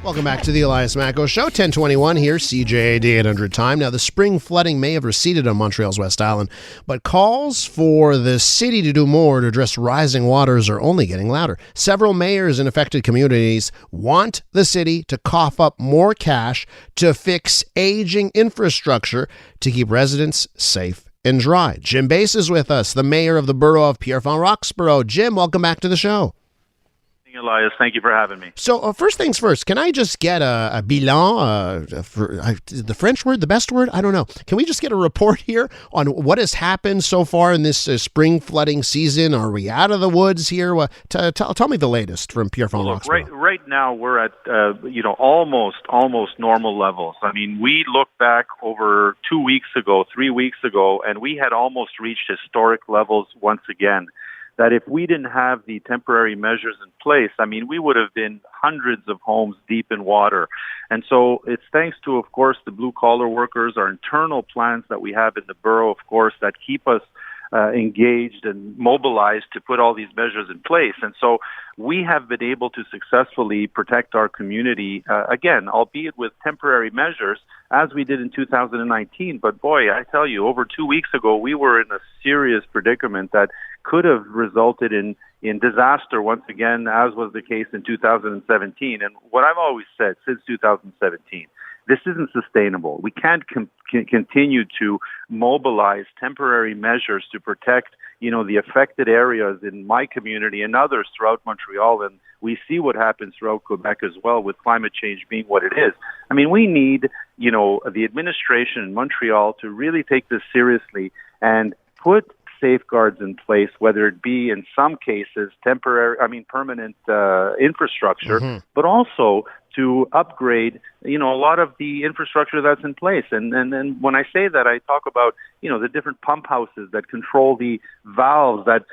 Welcome back to the Elias Macko Show, 1021 here, CJAD 800 time. Now, the spring flooding may have receded on Montreal's West Island, but calls for the city to do more to address rising waters are only getting louder. Several mayors in affected communities want the city to cough up more cash to fix aging infrastructure to keep residents safe and dry. Jim Beis is with us, the mayor of the Borough of Pierrefonds-Roxboro. Jim, welcome back to the show. Elias, thank you for having me. So first things first, can I just get a bilan, the French word, the best word? I don't know. Can we just get a report here on what has happened so far in this spring flooding season? Are we out of the woods here? Tell me the latest from Pierrefonds-Roxboro. Look, right now we're at almost normal levels. I mean, we look back over 2 weeks ago, 3 weeks ago, and we had almost reached historic levels once again. That if we didn't have the temporary measures in place, I mean, we would have been hundreds of homes deep in water. And so it's thanks to, of course, the blue-collar workers, our internal plans that we have in the borough, of course, that keep us engaged and mobilized to put all these measures in place. And so we have been able to successfully protect our community, again, albeit with temporary measures, as we did in 2019. But boy, I tell you, over 2 weeks ago, we were in a serious predicament that could have resulted in disaster once again, as was the case in 2017. And what I've always said since 2017, this isn't sustainable. We can't continue to mobilize temporary measures to protect, the affected areas in my community and others throughout Montreal. And we see what happens throughout Quebec as well, with climate change being what it is. I mean, we need, the administration in Montreal to really take this seriously and put safeguards in place, whether it be in some cases permanent infrastructure, but also to upgrade, a lot of the infrastructure that's in place. And when I say that, I talk about, the different pump houses that control the valves that,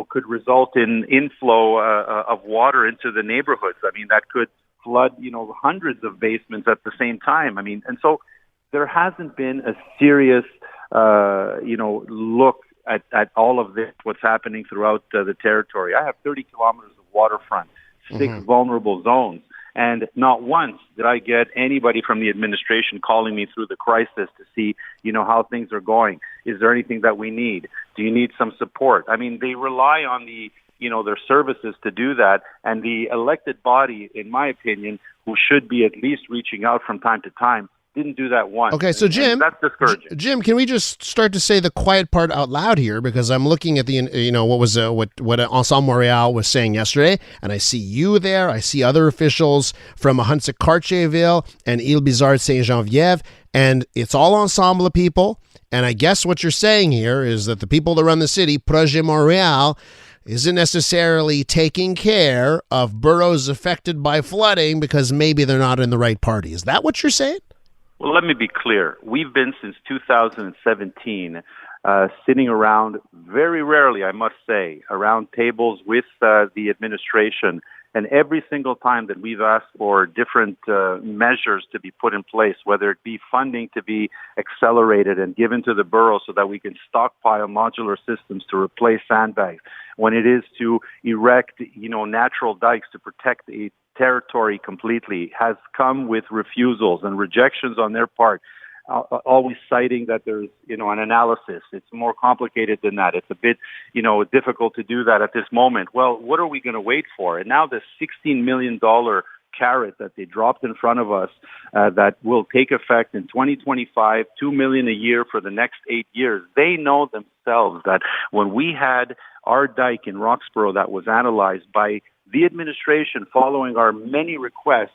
could result in inflow of water into the neighborhoods. I mean, that could flood, hundreds of basements at the same time. I mean, and so there hasn't been a serious, look at all of this, what's happening throughout the territory. I have 30 kilometers of waterfront, 6 vulnerable zones. And not once did I get anybody from the administration calling me through the crisis to see, how things are going. Is there anything that we need? Do you need some support? I mean, they rely on their services to do that. And the elected body, in my opinion, who should be at least reaching out from time to time, didn't do that once. Okay, so Jim, that's discouraging. Jim, can we just start to say the quiet part out loud here? Because I'm looking at the, what Ensemble Montréal was saying yesterday, and I see you there. I see other officials from Ahuntsic-Cartierville and Île-Bizarre-Saint-Geneviève, and it's all ensemble people. And I guess what you're saying here is that the people that run the city, Projet Montréal, isn't necessarily taking care of boroughs affected by flooding because maybe they're not in the right party. Is that what you're saying? Well, let me be clear. We've been since 2017 sitting around, very rarely, I must say, around tables with the administration. And every single time that we've asked for different measures to be put in place, whether it be funding to be accelerated and given to the borough so that we can stockpile modular systems to replace sandbags, when it is to erect, natural dikes to protect a territory completely, has come with refusals and rejections on their part, always citing that there's, an analysis. It's more complicated than that. It's a bit, difficult to do that at this moment. Well, what are we going to wait for? And now the $16 million carrot that they dropped in front of us that will take effect in 2025, $2 million a year for the next 8 years. They know themselves that when we had our dike in Roxboro that was analyzed by the administration following our many requests,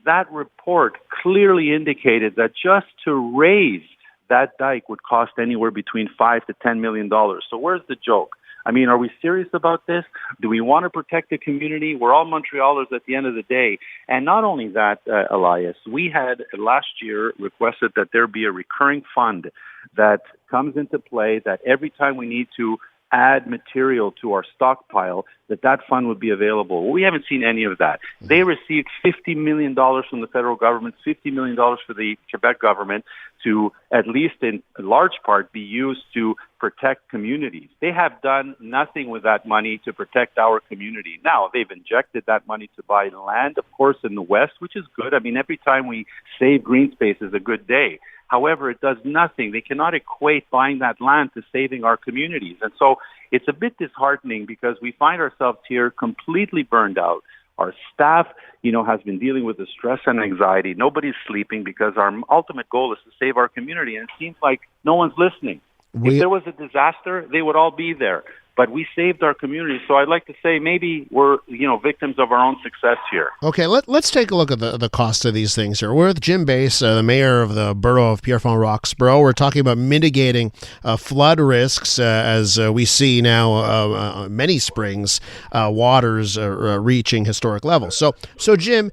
that report clearly indicated that just to raise that dike would cost anywhere between $5 to $10 million. So where's the joke? I mean, are we serious about this? Do we want to protect the community? We're all Montrealers at the end of the day. And not only that, Elias, we had last year requested that there be a recurring fund that comes into play, that every time we need to add material to our stockpile, that fund would be available. Well, we haven't seen any of that. They received $50 million from the federal government, $50 million for the Quebec government to, at least in large part, be used to protect communities. They have done nothing with that money to protect our community. Now, they've injected that money to buy land, of course, in the West, which is good. I mean, every time we save green space is a good day. However, it does nothing. They cannot equate buying that land to saving our communities. And so it's a bit disheartening because we find ourselves here completely burned out. Our staff, has been dealing with the stress and anxiety. Nobody's sleeping because our ultimate goal is to save our community. And it seems like no one's listening. If there was a disaster, they would all be there. But we saved our community. So I'd like to say maybe we're, victims of our own success here. Okay, let's take a look at the cost of these things here. We're with Jim Beis, the mayor of the Borough of Pierrefonds-Roxboro. We're talking about mitigating flood risks as we see now many springs, waters reaching historic levels. So Jim,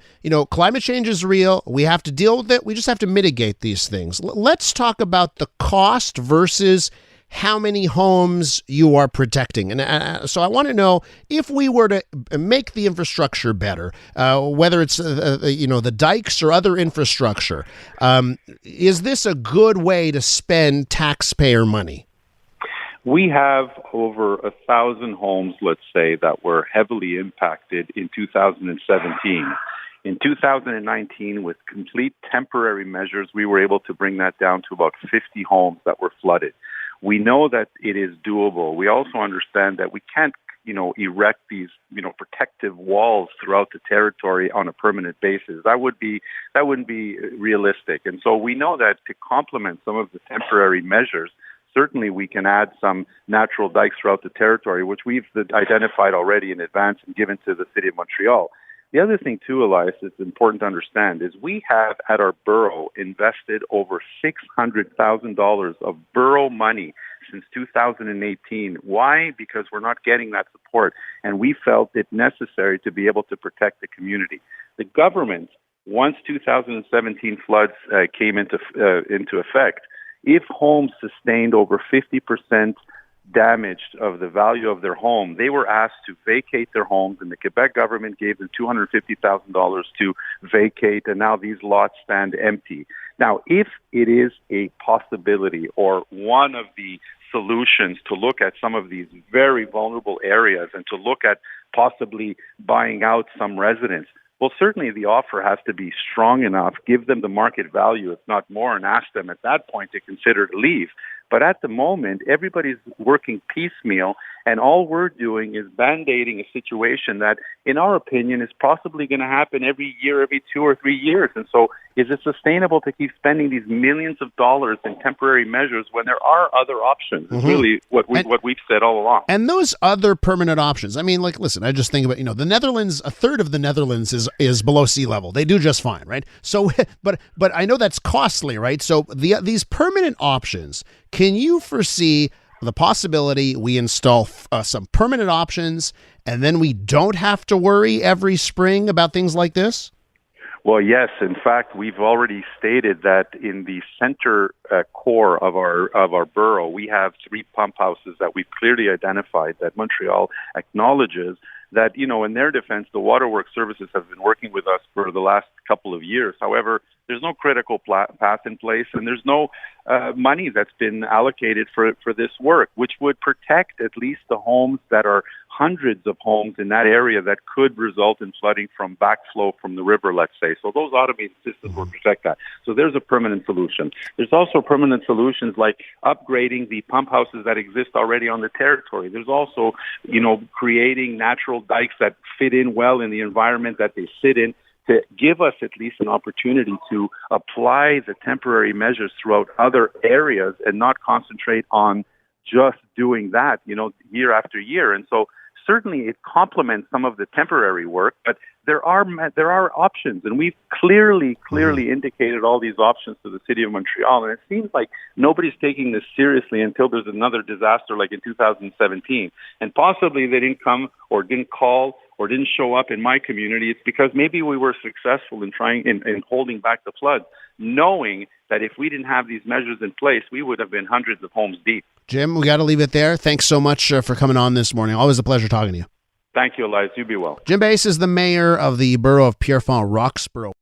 climate change is real. We have to deal with it. We just have to mitigate these things. Let's talk about the cost versus how many homes you are protecting. And so I want to know, if we were to make the infrastructure better, whether it's, the dikes or other infrastructure, is this a good way to spend taxpayer money? We have over 1,000 homes, let's say, that were heavily impacted in 2017. In 2019, with complete temporary measures, we were able to bring that down to about 50 homes that were flooded. We know that it is doable. We also understand that we can't, erect these, protective walls throughout the territory on a permanent basis. That wouldn't be realistic. And so we know that to complement some of the temporary measures, certainly we can add some natural dikes throughout the territory, which we've identified already in advance and given to the City of Montreal. The other thing, too, Elias, it's important to understand is we have at our borough invested over $600,000 of borough money since 2018. Why? Because we're not getting that support, and we felt it necessary to be able to protect the community. The government, once 2017 floods came into effect, if homes sustained over 50% damaged of the value of their home, they were asked to vacate their homes, and the Quebec government gave them $250,000 to vacate, and now these lots stand empty. Now, if it is a possibility or one of the solutions to look at some of these very vulnerable areas and to look at possibly buying out some residents, well, certainly the offer has to be strong enough, give them the market value, if not more, and ask them at that point to consider to leave. But at the moment, everybody's working piecemeal, and all we're doing is band-aiding a situation that, in our opinion, is possibly going to happen every year, every 2 or 3 years. And so is it sustainable to keep spending these millions of dollars in temporary measures when there are other options? It's really what we've said all along. And those other permanent options, I mean, listen, I just think about, the Netherlands, a third of the Netherlands is below sea level. They do just fine, right? So, but I know that's costly, right? So these permanent options, can you foresee the possibility we install some permanent options and then we don't have to worry every spring about things like this? Well, yes. In fact, we've already stated that in the center core of our borough, we have 3 pump houses that we've clearly identified that Montreal acknowledges that, in their defense, the waterworks services have been working with us for the last couple of years. However, there's no critical path in place, and there's no money that's been allocated for this work, which would protect at least the homes that are hundreds of homes in that area that could result in flooding from backflow from the river, let's say. So those automated systems would protect that. So there's a permanent solution. There's also permanent solutions like upgrading the pump houses that exist already on the territory. There's also, creating natural dikes that fit in well in the environment that they sit in, to give us at least an opportunity to apply the temporary measures throughout other areas and not concentrate on just doing that, year after year. And so certainly it complements some of the temporary work, but there are options, and we've clearly indicated all these options to the City of Montreal, and it seems like nobody's taking this seriously until there's another disaster like in 2017. And possibly they didn't come or didn't call or didn't show up in my community. It's because maybe we were successful in in holding back the floods, knowing that if we didn't have these measures in place, we would have been hundreds of homes deep. Jim, we got to leave it there. Thanks so much for coming on this morning. Always a pleasure talking to you. Thank you, Elias. You be well. Jim Beis is the mayor of the Borough of Pierrefonds-Roxboro.